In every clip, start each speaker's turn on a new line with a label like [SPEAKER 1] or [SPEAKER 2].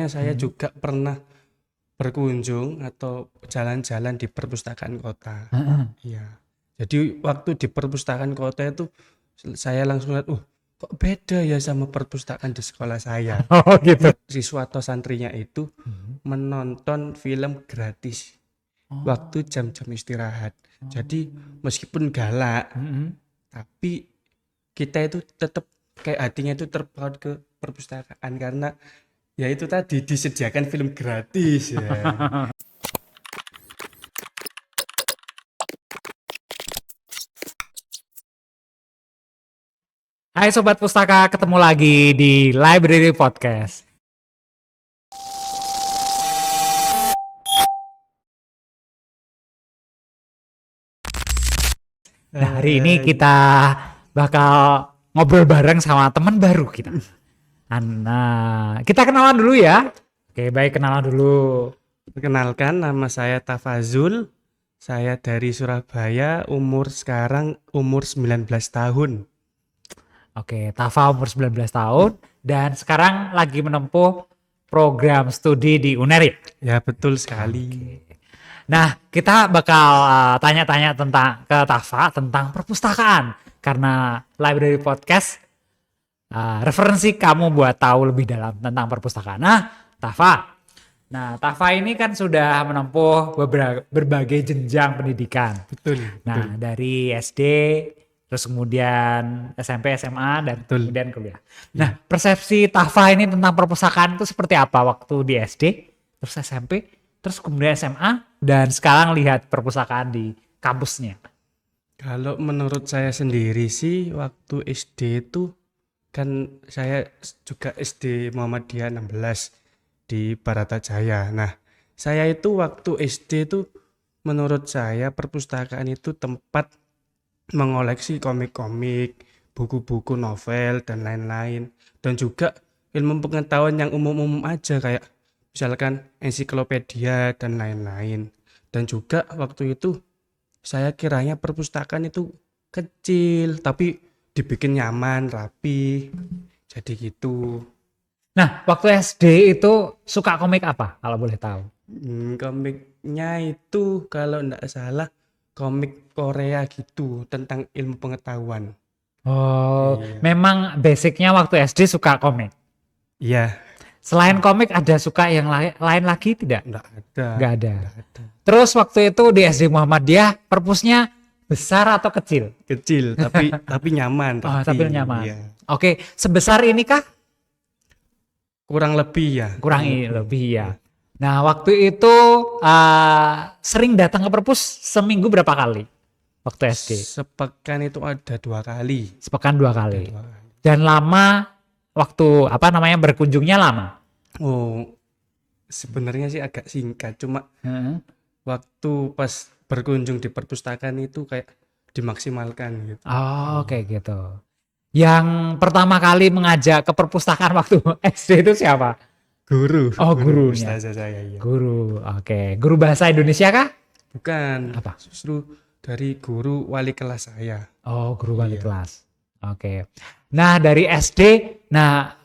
[SPEAKER 1] Saya
[SPEAKER 2] Mhm.
[SPEAKER 1] juga pernah berkunjung atau jalan-jalan di perpustakaan kota.
[SPEAKER 2] Heeh.
[SPEAKER 1] Iya. Jadi waktu di perpustakaan kota itu saya langsung lihat, kok beda ya sama perpustakaan di sekolah saya.
[SPEAKER 2] Oh gitu.
[SPEAKER 1] Siswa atau santrinya itu
[SPEAKER 2] Mhm.
[SPEAKER 1] menonton film gratis waktu
[SPEAKER 2] Oh.
[SPEAKER 1] jam-jam istirahat. Jadi
[SPEAKER 2] Oh.
[SPEAKER 1] meskipun galak,
[SPEAKER 2] Mhm.
[SPEAKER 1] tapi kita itu tetap kayak hatinya itu terpaut ke perpustakaan karena ya itu tadi disediakan film gratis ya.
[SPEAKER 2] Hai Sobat Pustaka, ketemu lagi di Library Podcast. Nah, hari ini kita bakal ngobrol bareng sama teman baru kita. Nah, kita kenalan dulu ya. Oke, baik, kenalan dulu.
[SPEAKER 1] Perkenalkan, nama saya Tafazul. Saya dari Surabaya, sekarang umur 19 tahun.
[SPEAKER 2] Oke, Tafa umur 19 tahun dan sekarang lagi menempuh program studi di UNER.
[SPEAKER 1] Ya, betul sekali.
[SPEAKER 2] Oke. Nah, kita bakal tanya-tanya tentang ke Tafa tentang perpustakaan karena Library Podcast referensi kamu buat tahu lebih dalam tentang perpustakaan. Tafa ini kan sudah menempuh berbagai jenjang pendidikan.
[SPEAKER 1] Betul, betul.
[SPEAKER 2] Nah, dari SD, terus kemudian SMP, SMA, dan
[SPEAKER 1] Betul.
[SPEAKER 2] kemudian kuliah.
[SPEAKER 1] Ya.
[SPEAKER 2] Nah, persepsi Tafa ini tentang perpustakaan itu seperti apa waktu di SD, terus SMP, terus kemudian SMA, dan sekarang lihat perpustakaan di kampusnya?
[SPEAKER 1] Kalau menurut saya sendiri sih, waktu SD itu kan saya juga SD Muhammadiyah 16 di Baratajaya. Nah, saya itu waktu SD itu menurut saya perpustakaan itu tempat mengoleksi komik-komik, buku-buku novel dan lain-lain, dan juga ilmu pengetahuan yang umum-umum aja kayak misalkan ensiklopedia dan lain-lain. Dan juga waktu itu saya kiranya perpustakaan itu kecil tapi dibikin nyaman, rapi. Jadi gitu.
[SPEAKER 2] Nah, waktu SD itu suka komik apa kalau boleh tahu?
[SPEAKER 1] Komiknya itu kalau enggak salah komik Korea gitu tentang ilmu pengetahuan.
[SPEAKER 2] Oh,
[SPEAKER 1] Iya.
[SPEAKER 2] memang basicnya waktu SD suka komik.
[SPEAKER 1] Iya,
[SPEAKER 2] Selain komik ada suka yang lain lagi tidak?
[SPEAKER 1] enggak ada,
[SPEAKER 2] Nggak ada.
[SPEAKER 1] enggak ada.
[SPEAKER 2] Terus waktu itu di SD Muhammadiyah perpusnya besar atau kecil?
[SPEAKER 1] Kecil tapi nyaman,
[SPEAKER 2] Oh,
[SPEAKER 1] rapi.
[SPEAKER 2] tapi nyaman.
[SPEAKER 1] Iya.
[SPEAKER 2] Oke, sebesar ini kah?
[SPEAKER 1] Kurang lebih ya, kurang
[SPEAKER 2] Kurangi
[SPEAKER 1] lebih.
[SPEAKER 2] lebih ya. Nah, waktu itu sering datang ke perpus seminggu berapa kali? Waktu SD?
[SPEAKER 1] Sepekan itu ada 2 kali.
[SPEAKER 2] Sepekan 2
[SPEAKER 1] Ada
[SPEAKER 2] kali.
[SPEAKER 1] 2 kali.
[SPEAKER 2] Dan lama waktu berkunjungnya lama?
[SPEAKER 1] Oh, sebenarnya sih agak singkat, cuma
[SPEAKER 2] Heeh.
[SPEAKER 1] waktu pas berkunjung di perpustakaan itu kayak dimaksimalkan gitu.
[SPEAKER 2] Oh, kayak gitu. Yang pertama kali mengajak ke perpustakaan waktu SD itu siapa?
[SPEAKER 1] Guru,
[SPEAKER 2] Oh,
[SPEAKER 1] guru
[SPEAKER 2] gurunya.
[SPEAKER 1] ustazah saya, iya.
[SPEAKER 2] Guru. Oke. Guru bahasa Indonesia kah?
[SPEAKER 1] Bukan,
[SPEAKER 2] Apa?
[SPEAKER 1] justru dari guru wali kelas saya.
[SPEAKER 2] Oh, guru wali
[SPEAKER 1] Iya.
[SPEAKER 2] kelas. Oke. Nah, dari SD,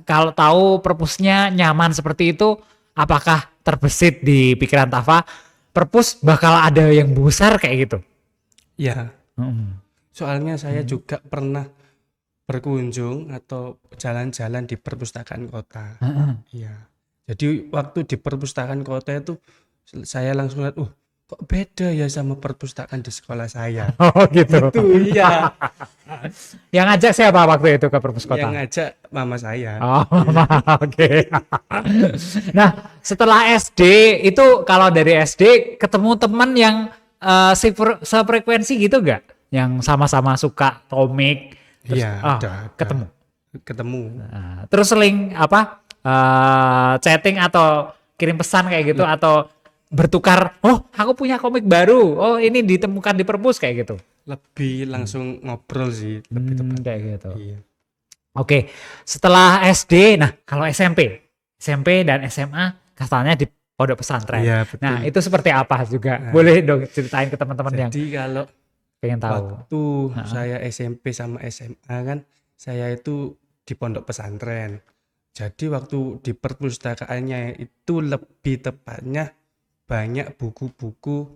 [SPEAKER 2] kalau tahu perpusnya nyaman seperti itu, apakah terbesit di pikiran Tafa, perpus bakal ada yang besar kayak gitu?
[SPEAKER 1] Ya,
[SPEAKER 2] Mm.
[SPEAKER 1] soalnya saya
[SPEAKER 2] Hmm.
[SPEAKER 1] juga pernah berkunjung atau jalan-jalan di perpustakaan kota.
[SPEAKER 2] Heeh.
[SPEAKER 1] Iya. Jadi waktu di perpustakaan kota itu saya langsung lihat, kok beda ya sama perpustakaan di sekolah saya.
[SPEAKER 2] Oh gitu.
[SPEAKER 1] Gitu, iya.
[SPEAKER 2] Yang ngajak siapa waktu itu ke perpus
[SPEAKER 1] Yang
[SPEAKER 2] kota?
[SPEAKER 1] ngajak mama saya.
[SPEAKER 2] Oh, oke. Nah, setelah SD itu kalau dari SD ketemu teman yang sefrekuensi gitu gak? Yang sama-sama suka komik, terus
[SPEAKER 1] Iya, ada.
[SPEAKER 2] ketemu.
[SPEAKER 1] Ketemu.
[SPEAKER 2] Nah, terus seling chatting atau kirim pesan kayak gitu atau bertukar, oh aku punya komik baru, oh ini ditemukan di perpus kayak gitu.
[SPEAKER 1] Lebih langsung ngobrol sih, lebih tepat.
[SPEAKER 2] Kayak gitu.
[SPEAKER 1] Iya.
[SPEAKER 2] Oke, setelah SD, nah kalau SMP dan SMA katanya di pondok pesantren.
[SPEAKER 1] Iya, betul.
[SPEAKER 2] Nah itu seperti apa juga?
[SPEAKER 1] Nah,
[SPEAKER 2] Boleh dong ceritain ke teman-teman yang
[SPEAKER 1] Jadi kalau
[SPEAKER 2] pengen tahu.
[SPEAKER 1] waktu saya SMP sama SMA kan, saya itu di pondok pesantren. Jadi waktu di perpustakaannya itu lebih tepatnya banyak buku-buku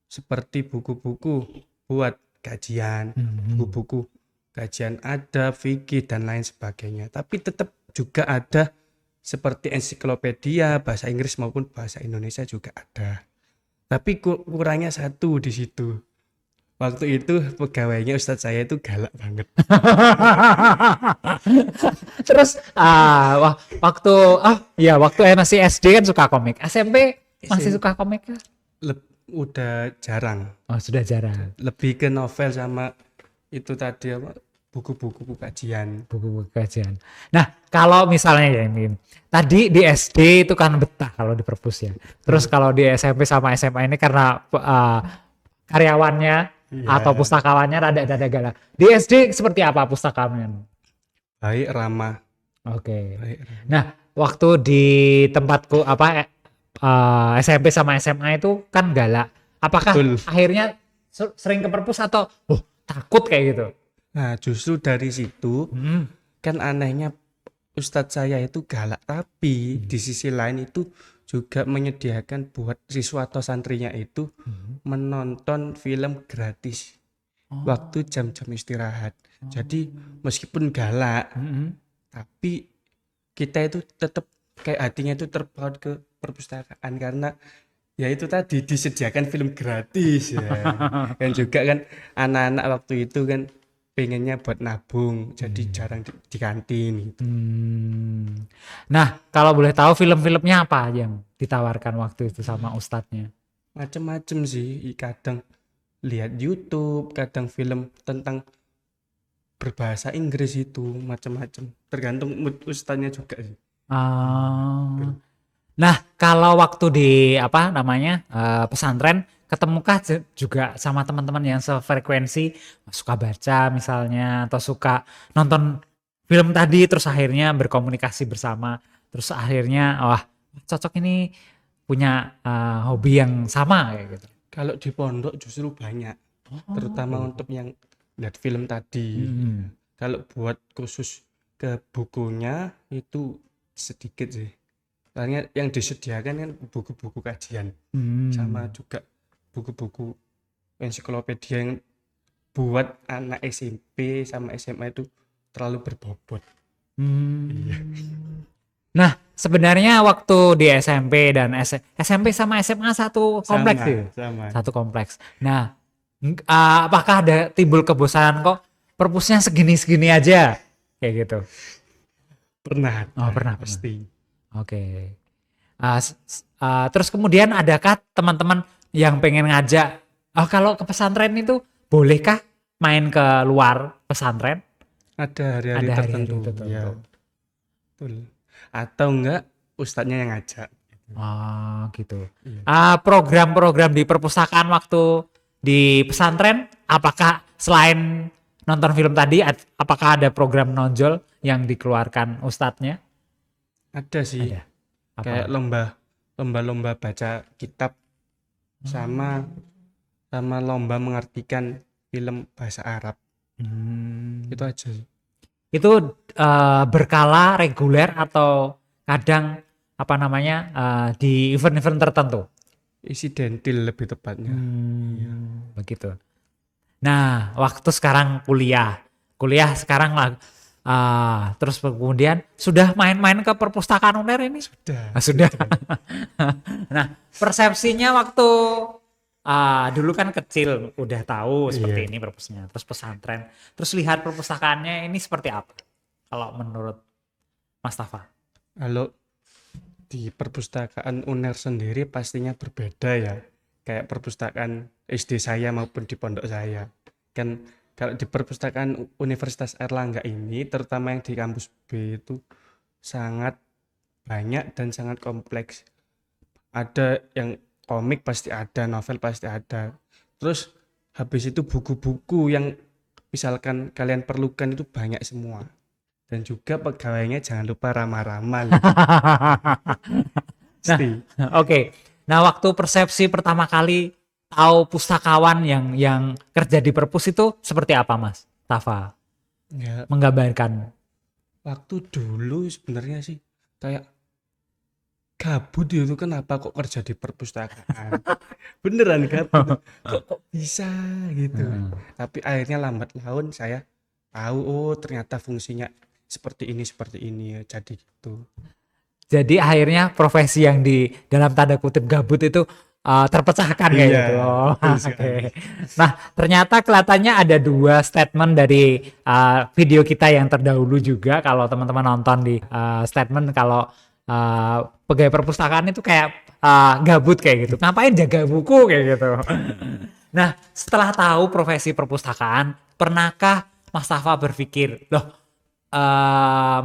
[SPEAKER 1] seperti buku-buku buat kajian, buku-buku kajian adab, fikih dan lain sebagainya. Tapi tetap juga ada seperti ensiklopedia bahasa Inggris maupun bahasa Indonesia juga ada. Tapi kurangnya satu di situ. Waktu itu pegawainya Ustadz saya itu galak banget.
[SPEAKER 2] Terus waktu masih SD kan suka komik. SMP masih suka komik kah?
[SPEAKER 1] Udah jarang.
[SPEAKER 2] Oh, sudah jarang.
[SPEAKER 1] Lebih ke novel sama itu tadi apa? Buku-buku kajian.
[SPEAKER 2] Buku kajian. Nah, kalau misalnya ya ini tadi di SD itu kan betah kalau di perpus ya. Terus kalau di SMP sama SMA ini karena karyawannya atau pustakawannya rada-rada galak. Di SD seperti apa pustakawannya?
[SPEAKER 1] Baik, ramah.
[SPEAKER 2] Oke.
[SPEAKER 1] Baik, ramah.
[SPEAKER 2] Nah, waktu di tempatku SMP sama SMA itu kan galak. Apakah
[SPEAKER 1] Betul.
[SPEAKER 2] akhirnya sering ke perpus atau takut kayak gitu?
[SPEAKER 1] Nah, justru dari situ kan anehnya Ustadz saya itu galak, tapi di sisi lain itu juga menyediakan buat siswa atau santrinya itu menonton film gratis waktu jam-jam istirahat. Jadi meskipun galak, tapi kita itu tetap kayak hatinya itu terpaut ke perpustakaan karena ya itu tadi disediakan film gratis ya. Dan juga kan anak-anak waktu itu kan pengennya buat nabung, jadi jarang di kantin gitu.
[SPEAKER 2] Nah, kalau boleh tahu film-filmnya apa yang ditawarkan waktu itu sama ustadznya?
[SPEAKER 1] Macem-macem sih, kadang lihat YouTube, kadang film tentang berbahasa Inggris itu macem-macem. Tergantung mood ustadznya juga sih.
[SPEAKER 2] Nah, kalau waktu di pesantren ketemukah juga sama teman-teman yang sefrekuensi, suka baca misalnya atau suka nonton film tadi terus akhirnya berkomunikasi bersama, terus akhirnya cocok ini punya hobi yang sama kayak gitu.
[SPEAKER 1] Kalau di pondok justru banyak, terutama untuk yang lihat film tadi. Kalau buat khusus ke bukunya itu sedikit sih. Karena yang disediakan kan buku-buku kajian sama juga buku-buku ensiklopedia yang buat anak SMP sama SMA itu terlalu berbobot. Iya.
[SPEAKER 2] Nah, sebenarnya waktu di SMP dan SMP sama SMA satu kompleks sih.
[SPEAKER 1] Sama.
[SPEAKER 2] Satu kompleks. Nah, apakah ada timbul kebosanan kok perpusnya segini-segini aja kayak gitu?
[SPEAKER 1] Pernah.
[SPEAKER 2] Pernah.
[SPEAKER 1] Pasti.
[SPEAKER 2] Oke. Terus kemudian adakah teman-teman yang pengen ngajak, kalau ke pesantren itu bolehkah main ke luar pesantren?
[SPEAKER 1] Ada hari-hari tertentu. Ya. Betul. Atau enggak ustadznya yang ngajak.
[SPEAKER 2] Gitu. Program-program di perpustakaan waktu di pesantren, apakah selain nonton film tadi, apakah ada program nonjol yang dikeluarkan ustadznya?
[SPEAKER 1] Ada sih.
[SPEAKER 2] Ada.
[SPEAKER 1] Kayak lomba baca kitab sama lomba mengartikan film bahasa Arab. Itu aja sih.
[SPEAKER 2] Itu berkala reguler atau kadang di event-event tertentu?
[SPEAKER 1] Insidentil lebih tepatnya.
[SPEAKER 2] Begitu. Nah, waktu sekarang kuliah sekarang lah. Terus kemudian sudah main-main ke perpustakaan UNER ini? Sudah. Nah, persepsinya waktu dulu kan kecil udah tahu seperti ini perpusnya, terus pesantren, terus lihat perpustakaannya ini seperti apa? Kalau menurut Mas Tafa?
[SPEAKER 1] Kalau di perpustakaan UNER sendiri pastinya berbeda ya. Kayak perpustakaan SD saya maupun di pondok saya. Kan kalau di perpustakaan Universitas Airlangga ini, terutama yang di kampus B itu sangat banyak dan sangat kompleks. Ada yang komik pasti ada, novel pasti ada. Terus habis itu buku-buku yang misalkan kalian perlukan itu banyak semua. Dan juga pegawainya jangan lupa ramah-ramah.
[SPEAKER 2] Oke. Nah, waktu persepsi pertama kali tahu pustakawan yang kerja di perpus itu seperti apa, Mas Tafa?
[SPEAKER 1] Ya,
[SPEAKER 2] menggambarkan.
[SPEAKER 1] waktu dulu sebenarnya sih kayak gabut itu kenapa kok kerja di perpustakaan. Beneran gabut. Kok bisa gitu.
[SPEAKER 2] Heeh.
[SPEAKER 1] Tapi akhirnya lambat laun saya tahu oh ternyata fungsinya seperti ini ya jadi gitu.
[SPEAKER 2] Jadi akhirnya profesi yang di dalam tanda kutip gabut itu terpecahkan kayak
[SPEAKER 1] Iya,
[SPEAKER 2] gitu. Oh,
[SPEAKER 1] betul
[SPEAKER 2] oke.
[SPEAKER 1] sekali.
[SPEAKER 2] Nah, ternyata kelihatannya ada dua statement dari video kita yang terdahulu juga. Kalau teman-teman nonton di statement kalau pegawai perpustakaan itu kayak gabut kayak gitu. Ngapain jaga buku kayak gitu. Nah, setelah tahu profesi perpustakaan, pernahkah Mas Tafa berpikir, loh,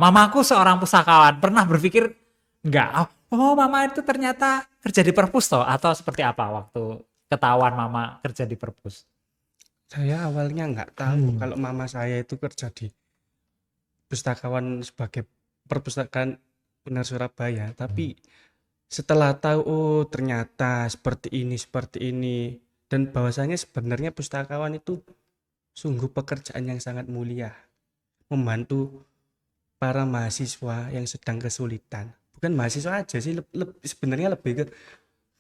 [SPEAKER 2] mamaku seorang pustakawan, pernah berpikir enggak, oh mama itu ternyata kerja di perpus toh, atau seperti apa waktu ketahuan mama kerja di perpus?
[SPEAKER 1] Saya awalnya nggak tahu kalau mama saya itu kerja di pustakawan sebagai perpustakaan Uner Surabaya, tapi setelah tahu oh ternyata seperti ini dan bahwasanya sebenarnya pustakawan itu sungguh pekerjaan yang sangat mulia, membantu para mahasiswa yang sedang kesulitan. Bukan mahasiswa aja sih, sebenarnya lebih ke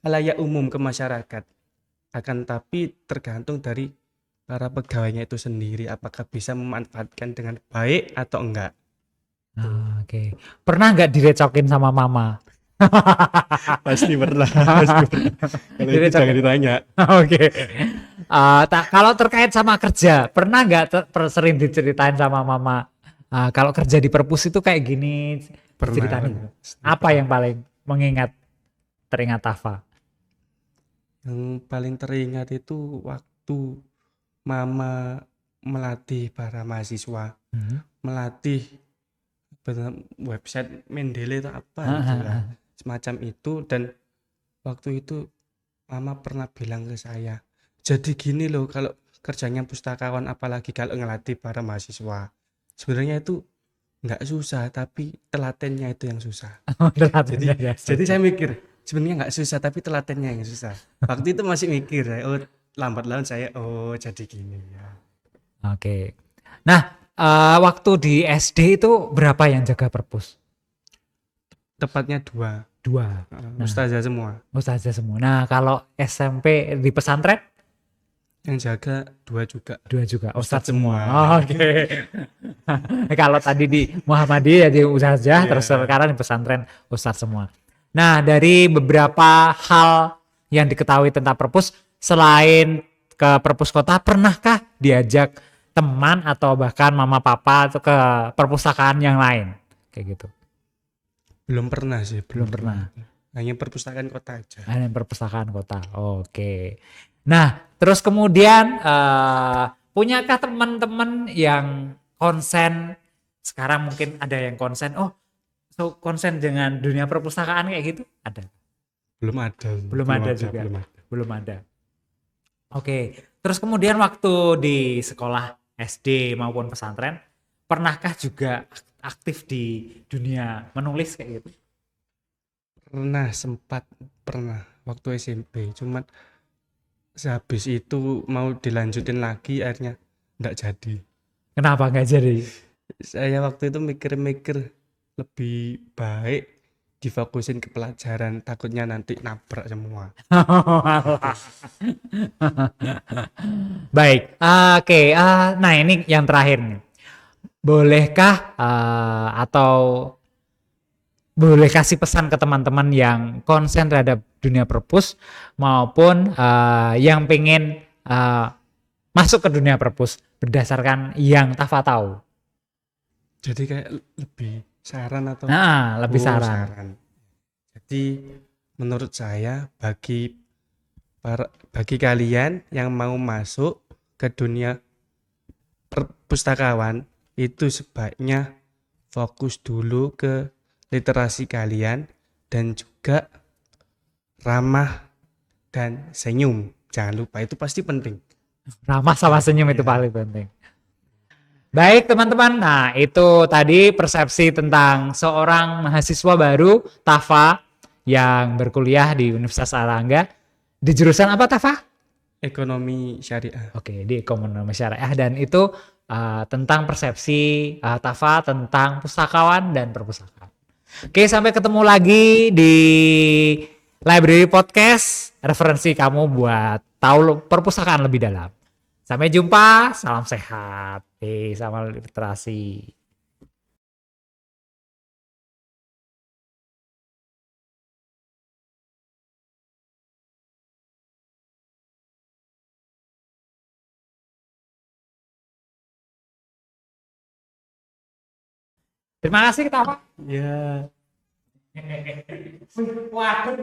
[SPEAKER 1] khalayak umum, ke masyarakat. Akan tapi tergantung dari para pegawainya itu sendiri apakah bisa memanfaatkan dengan baik atau enggak.
[SPEAKER 2] Oke. Pernah nggak direcokin sama mama?
[SPEAKER 1] Pasti pernah, pasti pernah. Kalau itu jangan ditanya.
[SPEAKER 2] Oke. Kalau terkait sama kerja, pernah nggak sering diceritain sama mama? Kalau kerja di perpus itu kayak gini, ceritain.
[SPEAKER 1] Pernah.
[SPEAKER 2] Apa yang paling teringat Tafa?
[SPEAKER 1] Yang paling teringat itu waktu mama melatih para mahasiswa, melatih website Mendeley atau apa gitu ya, semacam itu. Dan waktu itu mama pernah bilang ke saya, jadi gini loh kalau kerjanya pustakawan, apalagi kalau ngelatih para mahasiswa, sebenarnya itu nggak susah tapi telatennya itu yang susah. Jadi saya mikir sebenarnya nggak susah tapi telatennya yang susah. Waktu itu masih mikir oh lambat laun saya oh jadi gini ya.
[SPEAKER 2] Oke. Nah, waktu di SD itu berapa yang jaga perpus?
[SPEAKER 1] Tepatnya dua. Ustazah semua.
[SPEAKER 2] Ustazah semua. Nah, kalau SMP di pesantren?
[SPEAKER 1] Yang jaga dua juga.
[SPEAKER 2] Ustadz semua. Oke. Kalau tadi di Muhammadiyah jadi ustazah, terus sekarang di pesantren ustadz semua. Nah, dari beberapa hal yang diketahui tentang perpus, selain ke perpus kota, pernahkah diajak teman atau bahkan mama papa atau ke perpustakaan yang lain? Kayak gitu.
[SPEAKER 1] Belum pernah sih.
[SPEAKER 2] Belum pernah.
[SPEAKER 1] Hanya perpustakaan kota aja.
[SPEAKER 2] Hanya perpustakaan kota. Oke. Nah, terus kemudian punyakah teman-teman yang konsen? Sekarang mungkin ada yang konsen. Oh, konsen dengan dunia perpustakaan kayak gitu? Ada?
[SPEAKER 1] Belum ada.
[SPEAKER 2] Belum ada. Oke. Terus kemudian waktu di sekolah SD maupun pesantren, pernahkah juga aktif di dunia menulis kayak gitu?
[SPEAKER 1] Pernah waktu SMP, cuman sehabis itu mau dilanjutin lagi akhirnya enggak jadi.
[SPEAKER 2] Kenapa enggak jadi?
[SPEAKER 1] Saya waktu itu mikir-mikir lebih baik difokusin ke pelajaran, takutnya nanti nabrak semua.
[SPEAKER 2] Baik, oke. Nah ini yang terakhir nih. Bolehkah atau boleh kasih pesan ke teman-teman yang konsen terhadap dunia perpus maupun yang pengen masuk ke dunia perpus berdasarkan yang Tafa tahu?
[SPEAKER 1] Jadi kayak lebih saran atau?
[SPEAKER 2] Lebih saran.
[SPEAKER 1] Jadi menurut saya bagi kalian yang mau masuk ke dunia perpustakawan itu sebaiknya fokus dulu ke literasi kalian dan juga ramah dan senyum. Jangan lupa, itu pasti penting.
[SPEAKER 2] Ramah sama senyum itu paling penting. Baik teman-teman, nah itu tadi persepsi tentang seorang mahasiswa baru Tafa yang berkuliah di Universitas Airlangga. Di jurusan apa Tafa?
[SPEAKER 1] Ekonomi syariah.
[SPEAKER 2] Oke, di ekonomi syariah, dan itu tentang persepsi Tafa tentang pustakawan dan perpustakaan. Oke, sampai ketemu lagi di Library Podcast, referensi kamu buat tahu perpustakaan lebih dalam. Sampai jumpa, salam sehat, sama literasi. Terima kasih Tafa.
[SPEAKER 1] Ya.
[SPEAKER 2] Waduh,